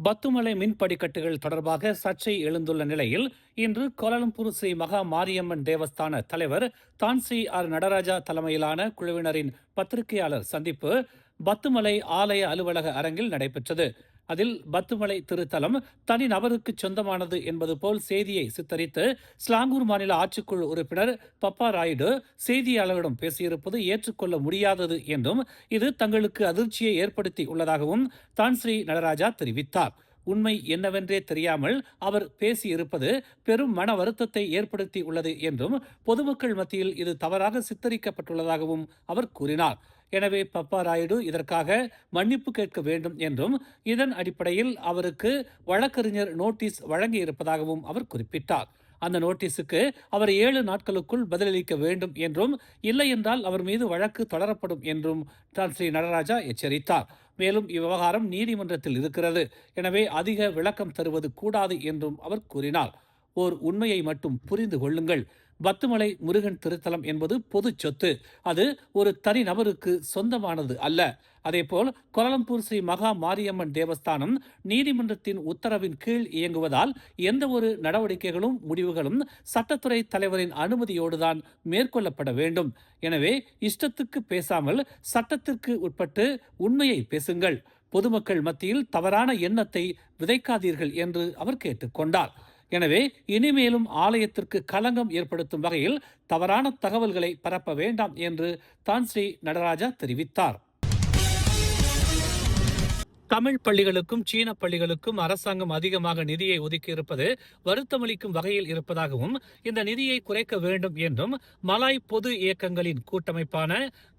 பத்துமலை மின் படிக்கட்டுகள் தொடர்பாக சர்ச்சை எழுந்துள்ள நிலையில் இன்று கோலாலம்பூர் ஸ்ரீ மகா மாரியம்மன் தேவஸ்தான தலைவர் தான்ஸ்ரீ ஆர் நடராஜா தலைமையிலான குழுவினரின் பத்திரிகையாளர் சந்திப்பு பத்துமலை ஆலய அலுவலக அரங்கில் நடைபெற்றது. அதில் பத்துமலை திருத்தலம் தனி நபருக்கு சொந்தமானது என்பது போல் செய்தியை சித்தரித்து ஸ்லாங்கூர் மாநில ஆட்சிக்குழு உறுப்பினர் பப்பா ராயுடு செய்தியாளர்களிடம் பேசியிருப்பது ஏற்றுக்கொள்ள முடியாதது என்றும் இது தங்களுக்கு அதிர்ச்சியை ஏற்படுத்தி உள்ளதாகவும் தான்ஸ்ரீ நடராஜா தெரிவித்தார். உண்மை என்னவென்றே தெரியாமல் அவர் பேசியிருப்பது பெரும் மன வருத்தத்தை ஏற்படுத்தி உள்ளது என்றும் பொதுமக்கள் மத்தியில் இது தவறாக சித்தரிக்கப்பட்டுள்ளதாகவும் அவர் கூறினார். எனவே பப்பா ராயுடு இதற்காக மன்னிப்பு கேட்க வேண்டும் என்றும் இதன் அடிப்படையில் அவருக்கு வழக்கறிஞர் நோட்டீஸ் வழங்கியிருப்பதாகவும் அவர் குறிப்பிட்டார். அந்த நோட்டீஸுக்கு அவர் 7 நாட்களுக்குள் பதிலளிக்க வேண்டும் என்றும் இல்லை என்றால் அவர் மீது வழக்கு தொடரப்படும் என்றும் ஸ்ரீ நடராஜா எச்சரித்தார். மேலும் இவ்விவகாரம் நீதிமன்றத்தில் இருக்கிறது, எனவே அதிக விளக்கம் தருவது கூடாது என்றும் அவர் கூறினார். ஓர் உண்மையை மட்டும் புரிந்து கொள்ளுங்கள். பத்துமலை முருகன் திருத்தலம் என்பது பொது சொத்து. அது ஒரு தனி நபருக்கு சொந்தமானது அல்ல. அதேபோல் கோலாலம்பூர் ஸ்ரீ மகா மாரியம்மன் தேவஸ்தானம் நீதிமன்றத்தின் உத்தரவின் கீழ் இயங்குவதால் எந்த ஒரு நடவடிக்கைகளும் முடிவுகளும் சட்டத்துறை தலைவரின் அனுமதியோடுதான் மேற்கொள்ளப்பட வேண்டும். எனவே இஷ்டத்துக்கு பேசாமல் சட்டத்திற்கு உட்பட்டு உண்மையை பேசுங்கள். பொதுமக்கள் மத்தியில் தவறான எண்ணத்தை விதைக்காதீர்கள் என்று அவர் கேட்டுக்கொண்டார். எனவே இனிமேலும் ஆலயத்திற்கு களங்கம் ஏற்படுத்தும் வகையில் தவறான தகவல்களை பரப்ப வேண்டாம் என்று தான்ஸ்ரீ நடராஜா தெரிவித்தார். தமிழ் பள்ளிகளுக்கும் சீன பள்ளிகளுக்கும் அரசாங்கம் அதிகமாக நிதியை ஒதுக்கியிருப்பது வருத்தமளிக்கும் வகையில் இருப்பதாகவும் இந்த நிதியை குறைக்க வேண்டும் என்றும் மலாய் பொது இயக்கங்களின் கூட்டமைப்பான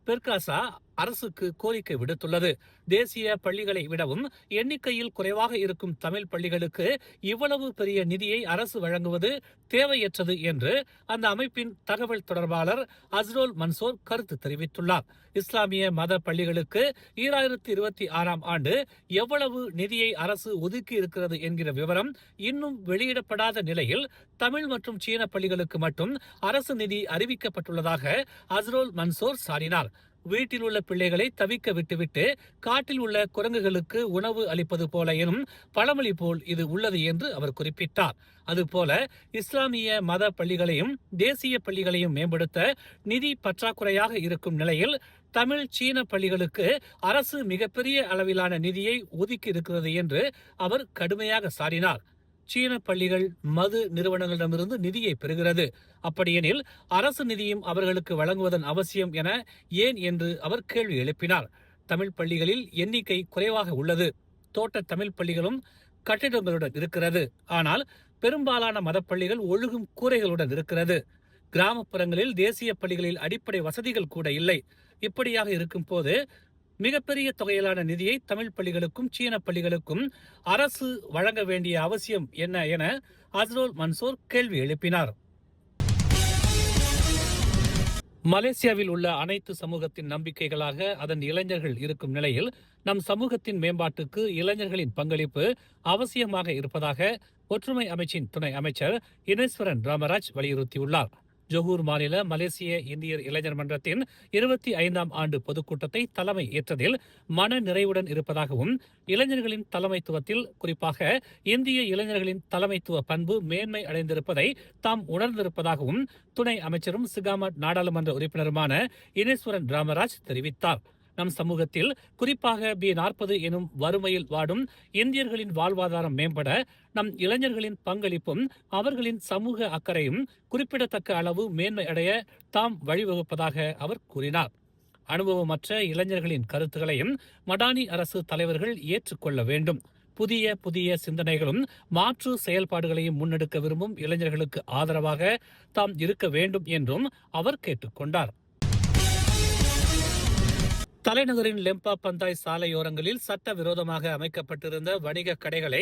பெர்காசா அரசுக்கு கோரிக்கை விடுத்துள்ளது. தேசிய பள்ளிகளை விடவும் எண்ணிக்கையில் குறைவாக இருக்கும் தமிழ் பள்ளிகளுக்கு இவ்வளவு பெரிய நிதியை அரசு வழங்குவது தேவையற்றது என்று அந்த அமைப்பின் தகவல் தொடர்பாளர் அஸ்ரோல் மன்சோர் கருத்து தெரிவித்துள்ளார். இஸ்லாமிய மத பள்ளிகளுக்கு 2026ஆம் ஆண்டு எவ்வளவு நிதியை அரசு ஒதுக்கி இருக்கிறது என்கிற விவரம் இன்னும் வெளியிடப்படாத நிலையில் தமிழ் மற்றும் சீன பள்ளிகளுக்கு மட்டும் அரசு நிதி அறிவிக்கப்பட்டுள்ளதாக அஸ்ரோல் மன்சோர் சாடினார். வீட்டில் உள்ள பிள்ளைகளை தவிக்க விட்டுவிட்டு காட்டில் உள்ள குரங்குகளுக்கு உணவு அளிப்பது போல எனும் பழமொழி போல் இது உள்ளது என்று அவர் குறிப்பிட்டார். அதுபோல இஸ்லாமிய மத பள்ளிகளையும் தேசிய பள்ளிகளையும் மேம்படுத்த நிதி பற்றாக்குறையாக இருக்கும் நிலையில் தமிழ் சீன பள்ளிகளுக்கு அரசு மிகப்பெரிய அளவிலான நிதியை ஒதுக்கி இருக்கிறது என்று அவர் கடுமையாக சாடினார். சீன பள்ளிகள் மது நிறுவனங்களிடமிருந்து நிதியை பெறுகிறது. அப்படியெனில் அரசு நிதியும் அவர்களுக்கு வழங்குவதன் அவசியம் என ஏன் என்று அவர் கேள்வி எழுப்பினார். தமிழ் பள்ளிகளில் எண்ணிக்கை குறைவாக உள்ளது. தோட்ட தமிழ் பள்ளிகளும் கட்டிடங்களுடன் இருக்கிறது. ஆனால் பெரும்பாலான மதப்பள்ளிகள் ஒழுகும் கூரைகளுடன் இருக்கிறது. கிராமப்புறங்களில் தேசிய பள்ளிகளில் அடிப்படை வசதிகள் கூட இல்லை. இப்படியாக இருக்கும் போது மிகப்பெரிய தொகையிலான நிதியை தமிழ் பள்ளிகளுக்கும் சீன பள்ளிகளுக்கும் அரசு வழங்க வேண்டிய அவசியம் என்ன என அஸ்ரோல் மன்சோர் கேள்வி எழுப்பினார். மலேசியாவில் உள்ள அனைத்து சமூகத்தின் நம்பிக்கைகளாக அதன் இளைஞர்கள் இருக்கும் நிலையில் நம் சமூகத்தின் மேம்பாட்டுக்கு இளைஞர்களின் பங்களிப்பு அவசியமாக இருப்பதாக ஒற்றுமை அமைச்சின் துணை அமைச்சர் இனேஸ்வரன் ராமராஜ் வலியுறுத்தியுள்ளார். ஜொஹூர் மாநில மலேசிய இந்தியர் இளைஞர் மன்றத்தின் 25ஆம் ஆண்டு பொதுக்கூட்டத்தை தலைமை ஏற்றதில் மன நிறைவுடன் இருப்பதாகவும் இளைஞர்களின் தலைமைத்துவத்தில் குறிப்பாக இந்திய இளைஞர்களின் தலைமைத்துவ பண்பு மேன்மை அடைந்திருப்பதை தாம் உணர்ந்திருப்பதாகவும் துணை அமைச்சரும் சிகாமட் நாடாளுமன்ற உறுப்பினருமான இனேஸ்வரன் ராமராஜ் தெரிவித்தார். நம் சமூகத்தில் குறிப்பாக B40 எனும் வறுமையில் வாடும் இந்தியர்களின் வாழ்வாதாரம் மேம்பட நம் இளைஞர்களின் பங்களிப்பும் அவர்களின் சமூக அக்கறையும் குறிப்பிடத்தக்க அளவு மேன்மை அடைய தாம் வழிவகுப்பதாக அவர் கூறினார். அனுபவமற்ற இளைஞர்களின் கருத்துக்களையும் மடானி அரசு தலைவர்கள் ஏற்றுக்கொள்ள வேண்டும். புதிய சிந்தனைகளும் மாற்று செயல்பாடுகளையும் முன்னெடுக்க விரும்பும் இளைஞர்களுக்கு ஆதரவாக தாம் இருக்க வேண்டும் என்றும் அவர் கேட்டுக்கொண்டார். தலைநகரின் லெம்பா பந்தாய் சாலையோரங்களில் சட்டவிரோதமாக அமைக்கப்பட்டிருந்த வணிக கடைகளை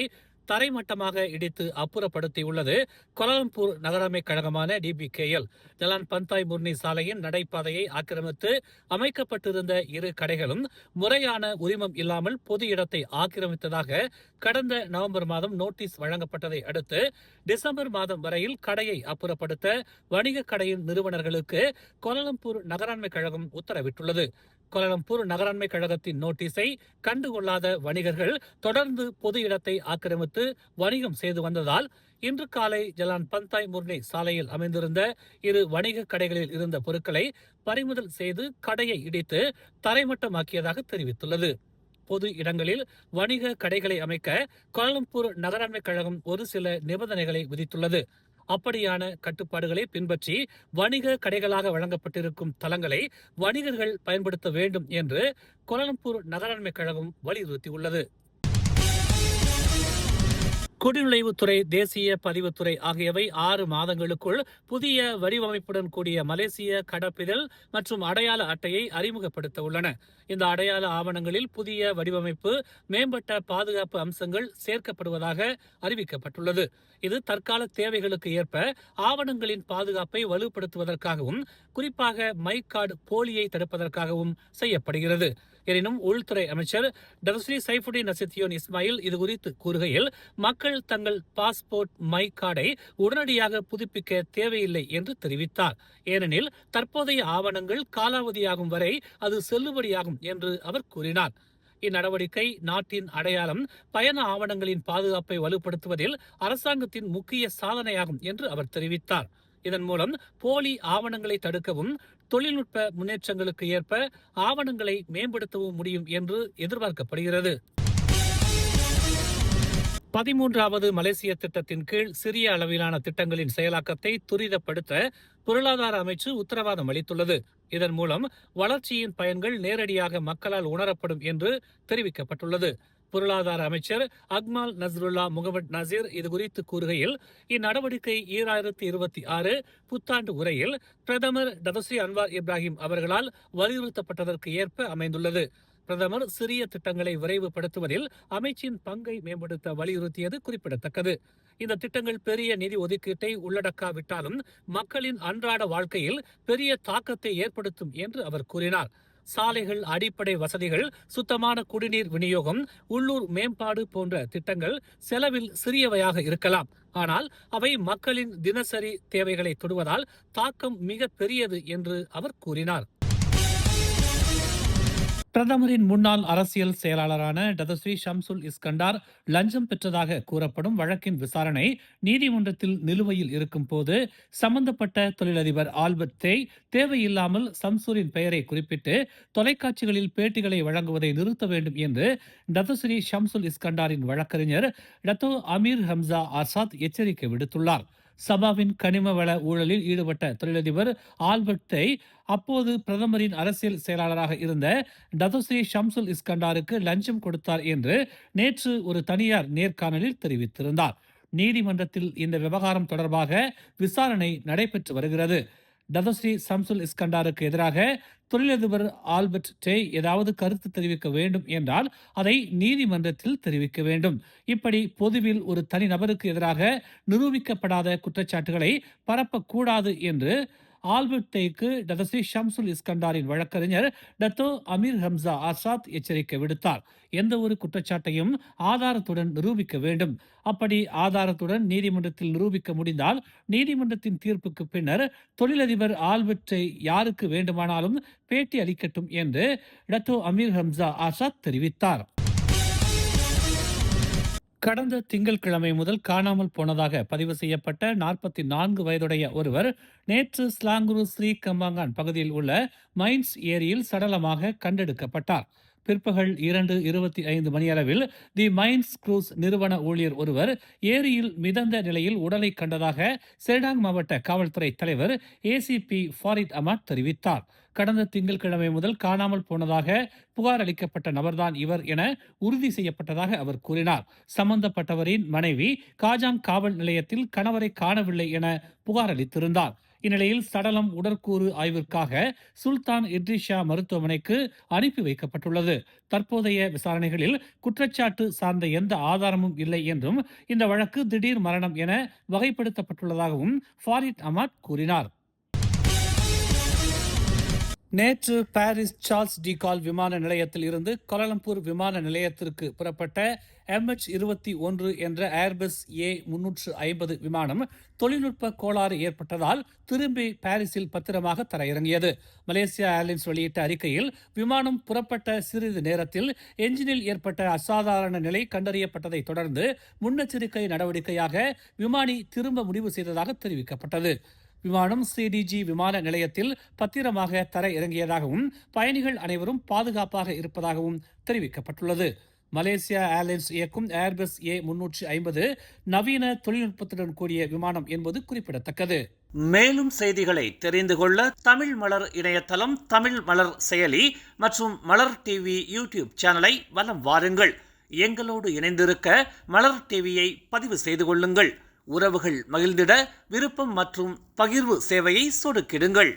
தரைமட்டமாக இடித்து அப்புறப்படுத்தியுள்ளது கோலாலம்பூர் நகராண்மை கழகமான DBKL. ஜலான் பந்தாய் முர்னி சாலையின் நடைபாதையை ஆக்கிரமித்து அமைக்கப்பட்டிருந்த இரு கடைகளும் முறையான உரிமம் இல்லாமல் பொது இடத்தை ஆக்கிரமித்ததாக கடந்த நவம்பர் மாதம் நோட்டீஸ் வழங்கப்பட்டதை அடுத்து டிசம்பர் மாதம் வரையில் கடையை அப்புறப்படுத்த வணிக கடையின் நிறுவனர்களுக்கு கோலாலம்பூர் நகராண்மை கழகம் உத்தரவிட்டுள்ளது. கோலாலம்பூர் நகராண்மை கழகத்தின் நோட்டீஸை கண்டுகொள்ளாத வணிகர்கள் தொடர்ந்து பொது இடத்தை ஆக்கிரமித்து வணிகம் செய்து வந்ததால் இன்று காலை ஜலான் பந்தாய் முர்னி சாலையில் அமைந்திருந்த இரு வணிக கடைகளில் இருந்த பொருட்களை பறிமுதல் செய்து கடையை இடித்து தரைமட்டமாக்கியதாக தெரிவித்துள்ளது. பொது இடங்களில் வணிக கடைகளை அமைக்க கோலாலம்பூர் நகராண்மை கழகம் ஒரு சில நிபந்தனைகளை விதித்துள்ளது. அப்படியான கட்டுப்பாடுகளை பின்பற்றி வணிக கடைகளாக வழங்கப்பட்டிருக்கும் தளங்களை வணிகர்கள் பயன்படுத்த வேண்டும் என்று கோலாலம்பூர் நகராண்மை கழகம் வலியுறுத்தியுள்ளது. குடிநுழைவுத்துறை, தேசிய பதிவுத்துறை ஆகியவை 6 மாதங்களுக்குள் புதிய வடிவமைப்புடன் கூடிய மலேசிய கடப்பிதழ் மற்றும் அடையாள அட்டையை அறிமுகப்படுத்த உள்ளன. இந்த அடையாள ஆவணங்களில் புதிய வடிவமைப்பு, மேம்பட்ட பாதுகாப்பு அம்சங்கள் சேர்க்கப்படுவதாக அறிவிக்கப்பட்டுள்ளது. இது தற்கால தேவைகளுக்கு ஏற்ப ஆவணங்களின் பாதுகாப்பை வலுப்படுத்துவதற்காகவும் குறிப்பாக மை கார்டு போலியை தடுப்பதற்காகவும் செய்யப்படுகிறது. எனினும் உள்துறை அமைச்சர் டத்துஸ்ரீ சைஃபுடின் நசித்தியோன் இஸ்மாயில் இதுகுறித்து கூறுகையில், மக்கள் தங்கள் பாஸ்போர்ட் மை கார்டை உடனடியாக புதுப்பிக்க தேவையில்லை என்று தெரிவித்தார். ஏனெனில் தற்போதைய ஆவணங்கள் காலாவதியாகும் வரை அது செல்லுபடியாகும் என்று அவர் கூறினார். இந்நடவடிக்கை நாட்டின் அடையாளம், பயண ஆவணங்களின் பாதுகாப்பை வலுப்படுத்துவதில் அரசாங்கத்தின் முக்கிய சாதனையாகும் என்று அவர் தெரிவித்தார். இதன் மூலம் போலி ஆவணங்களை தடுக்கவும், தொழில்நுட்ப முன்னேற்றங்களுக்கு ஏற்ப ஆவணங்களை மேம்படுத்தவும் முடியும் என்று எதிர்பார்க்கப்படுகிறது. 13வது மலேசிய திட்டத்தின் கீழ் சிறிய அளவிலான திட்டங்களின் செயலாக்கத்தை துரிதப்படுத்த பொருளாதார அமைச்சு உத்தரவாதம் அளித்துள்ளது. இதன் மூலம் வளர்ச்சியின் பயன்கள் நேரடியாக மக்களால் உணரப்படும் என்று தெரிவிக்கப்பட்டுள்ளது. பொருளாதார அமைச்சர் அக்மால் நஸ்ருல்லா முகமது நசீர் இதுகுறித்து கூறுகையில், இந்நடவடிக்கை 2026 புத்தாண்டு உரையில் பிரதமர் டத்துஸ்ரீ அன்வார் இப்ராஹிம் அவர்களால் வலியுறுத்தப்பட்டதற்கு ஏற்ப அமைந்துள்ளது. பிரதமர் சிறிய திட்டங்களை விரைவுபடுத்துவதில் அமைச்சின் பங்கை மேம்படுத்த வலியுறுத்தியது குறிப்பிடத்தக்கது. இந்த திட்டங்கள் பெரிய நிதி ஒதுக்கீட்டை உள்ளடக்காவிட்டாலும் மக்களின் அன்றாட வாழ்க்கையில் பெரிய தாக்கத்தை ஏற்படுத்தும் என்று அவர் கூறினார். சாலைகள், அடிப்படை வசதிகள், சுத்தமான குடிநீர் விநியோகம், உள்ளூர் மேம்பாடு போன்ற திட்டங்கள் செலவில் சிறியவையாக இருக்கலாம். ஆனால் அவை மக்களின் தினசரி தேவைகளை தொடுவதால் தாக்கம் மிக பெரியது என்று அவர் கூறினார். பிரதமரின் முன்னாள் அரசியல் செயலாளரான டத்துஸ்ரீ ஷம்சுல் இஸ்கண்டார் லஞ்சம் பெற்றதாக கூறப்படும் வழக்கின் விசாரணை நீதிமன்றத்தில் நிலுவையில் இருக்கும் போது சம்பந்தப்பட்ட தொழிலதிபர் ஆல்பர்ட் தேய் தேவையில்லாமல் சம்சூரின் பெயரை குறிப்பிட்டு தொலைக்காட்சிகளில் பேட்டிகளை வழங்குவதை நிறுத்த வேண்டும் என்று டத்துஸ்ரீ ஷம்சுல் இஸ்கண்டாரின் வழக்கறிஞர் டத்தோ அமீர் ஹம்சா ஆசாத் எச்சரிக்கை விடுத்துள்ளார். சபாவின் கனிம வள ஊழலில் ஈடுபட்ட தொழிலதிபர் ஆல்பர்ட் தேய் அப்போது பிரதமரின் அரசியல் செயலாளராக இருந்த டத்துஸ்ரீ ஷம்சுல் இஸ்கண்டாருக்கு லஞ்சம் கொடுத்தார் என்று நேற்று ஒரு தனியார் நேர்காணலில் தெரிவித்திருந்தார். நீதிமன்றத்தில் இந்த விவகாரம் தொடர்பாக விசாரணை நடைபெற்று வருகிறது. டத்துஸ்ரீ ஷம்சுல் இஸ்கண்டாருக்கு எதிராக தொழிலதிபர் ஆல்பர்ட் டேய் ஏதாவது கருத்து தெரிவிக்க வேண்டும் என்றால் அதை நீதிமன்றத்தில் தெரிவிக்க வேண்டும். இப்படி பொதுவில் ஒரு தனிநபருக்கு எதிராக நிரூபிக்கப்படாத குற்றச்சாட்டுகளை பரப்பக்கூடாது என்று ஆல்பர்ட் டேய்க்கு டத்துஸ்ரீ ஷம்சுல் இஸ்கண்டாரின் வழக்கறிஞர் டத்தோ அமீர் ஹம்சா ஆசாத் எச்சரிக்கை விடுத்தார். எந்த ஒரு குற்றச்சாட்டையும் ஆதாரத்துடன் நிரூபிக்க வேண்டும். அப்படி ஆதாரத்துடன் நீதிமன்றத்தில் நிரூபிக்க முடிந்தால் நீதிமன்றத்தின் தீர்ப்புக்கு பின்னர் தொழிலதிபர் ஆல்பர்ட் டேய் யாருக்கு வேண்டுமானாலும் பேட்டி அளிக்கட்டும் என்று டத்தோ அமீர் ஹம்சா ஆசாத் தெரிவித்தார். கடந்த திங்கட்கிழமை முதல் காணாமல் போனதாக பதிவு செய்யப்பட்ட 44 வயதுடைய ஒருவர் நேற்று ஸ்லாங்குரு ஸ்ரீ கம்பாங்கான் பகுதியில் உள்ள மைன்ஸ் ஏரியில் சடலமாக கண்டெடுக்கப்பட்டார். பிற்பகல் 2:25 மணியளவில் தி மைன்ஸ் குரூஸ் நிறுவன ஊழியர் ஒருவர் ஏரியில் மிதந்த நிலையில் உடலை கண்டதாக செடாங் மாவட்ட காவல்துறை தலைவர் ACP ஃபாரிட் அமாட் தெரிவித்தார். கடந்த திங்கட்கிழமை முதல் காணாமல் போனதாக புகார் அளிக்கப்பட்ட நபர்தான் இவர் என உறுதி செய்யப்பட்டதாக அவர் கூறினார். சம்பந்தப்பட்டவரின் மனைவி காஜாங் காவல் நிலையத்தில் கணவரை காணவில்லை என புகார் அளித்திருந்தார். இந்நிலையில் சடலம் உடற்கூறு ஆய்விற்காக சுல்தான் இட்ரிஷா மருத்துவமனைக்கு அனுப்பி வைக்கப்பட்டுள்ளது. தற்போதைய விசாரணைகளில் குற்றச்சாட்டு சார்ந்த எந்த ஆதாரமும் இல்லை என்றும் இந்த வழக்கு திடீர் மரணம் என வகைப்படுத்தப்பட்டுள்ளதாகவும் ஃபாரிட் அமாட் கூறினார். நேற்று பாரிஸ் சார்ல்ஸ் டி கால் விமான நிலையத்தில் இருந்து கோலாலம்பூர் விமான நிலையத்திற்கு புறப்பட்ட MH21 என்ற ஏர்பஸ் A350 விமானம் தொழில்நுட்ப கோளாறு ஏற்பட்டதால் திரும்பி பாரிஸில் பத்திரமாக தரையிறங்கியது. மலேசியா ஏர்லைன்ஸ் வெளியிட்ட அறிக்கையில் விமானம் புறப்பட்ட சிறிது நேரத்தில் என்ஜினில் ஏற்பட்ட அசாதாரண நிலை கண்டறியப்பட்டதை தொடர்ந்து முன்னெச்சரிக்கை நடவடிக்கையாக விமானி திரும்ப முடிவு செய்ததாக தெரிவிக்கப்பட்டது. விமானம் CDG விமான நிலையத்தில் பத்திரமாக தர இறங்கியதாகவும் பயணிகள் அனைவரும் பாதுகாப்பாக இருப்பதாகவும் தெரிவிக்கப்பட்டுள்ளது. மலேசியா ஏர்லைன்ஸ் இயக்கும் ஏர்பஸ் A350 நவீன தொழில்நுட்பத்துடன் கூடிய விமானம் என்பது குறிப்பிடத்தக்கது. மேலும் செய்திகளை தெரிந்து கொள்ள தமிழ் மலர் இணையதளம், தமிழ் மலர் செயலி மற்றும் மலர் டிவி யூடியூப் சேனலை வலம் வாருங்கள். எங்களோடு இணைந்திருக்க மலர் டிவியை பதிவு செய்து கொள்ளுங்கள். உறவுகள் மகிழ்ந்திட விருப்பம் மற்றும் பகிர்வு சேவையை சொடுக்கிடுங்கள்.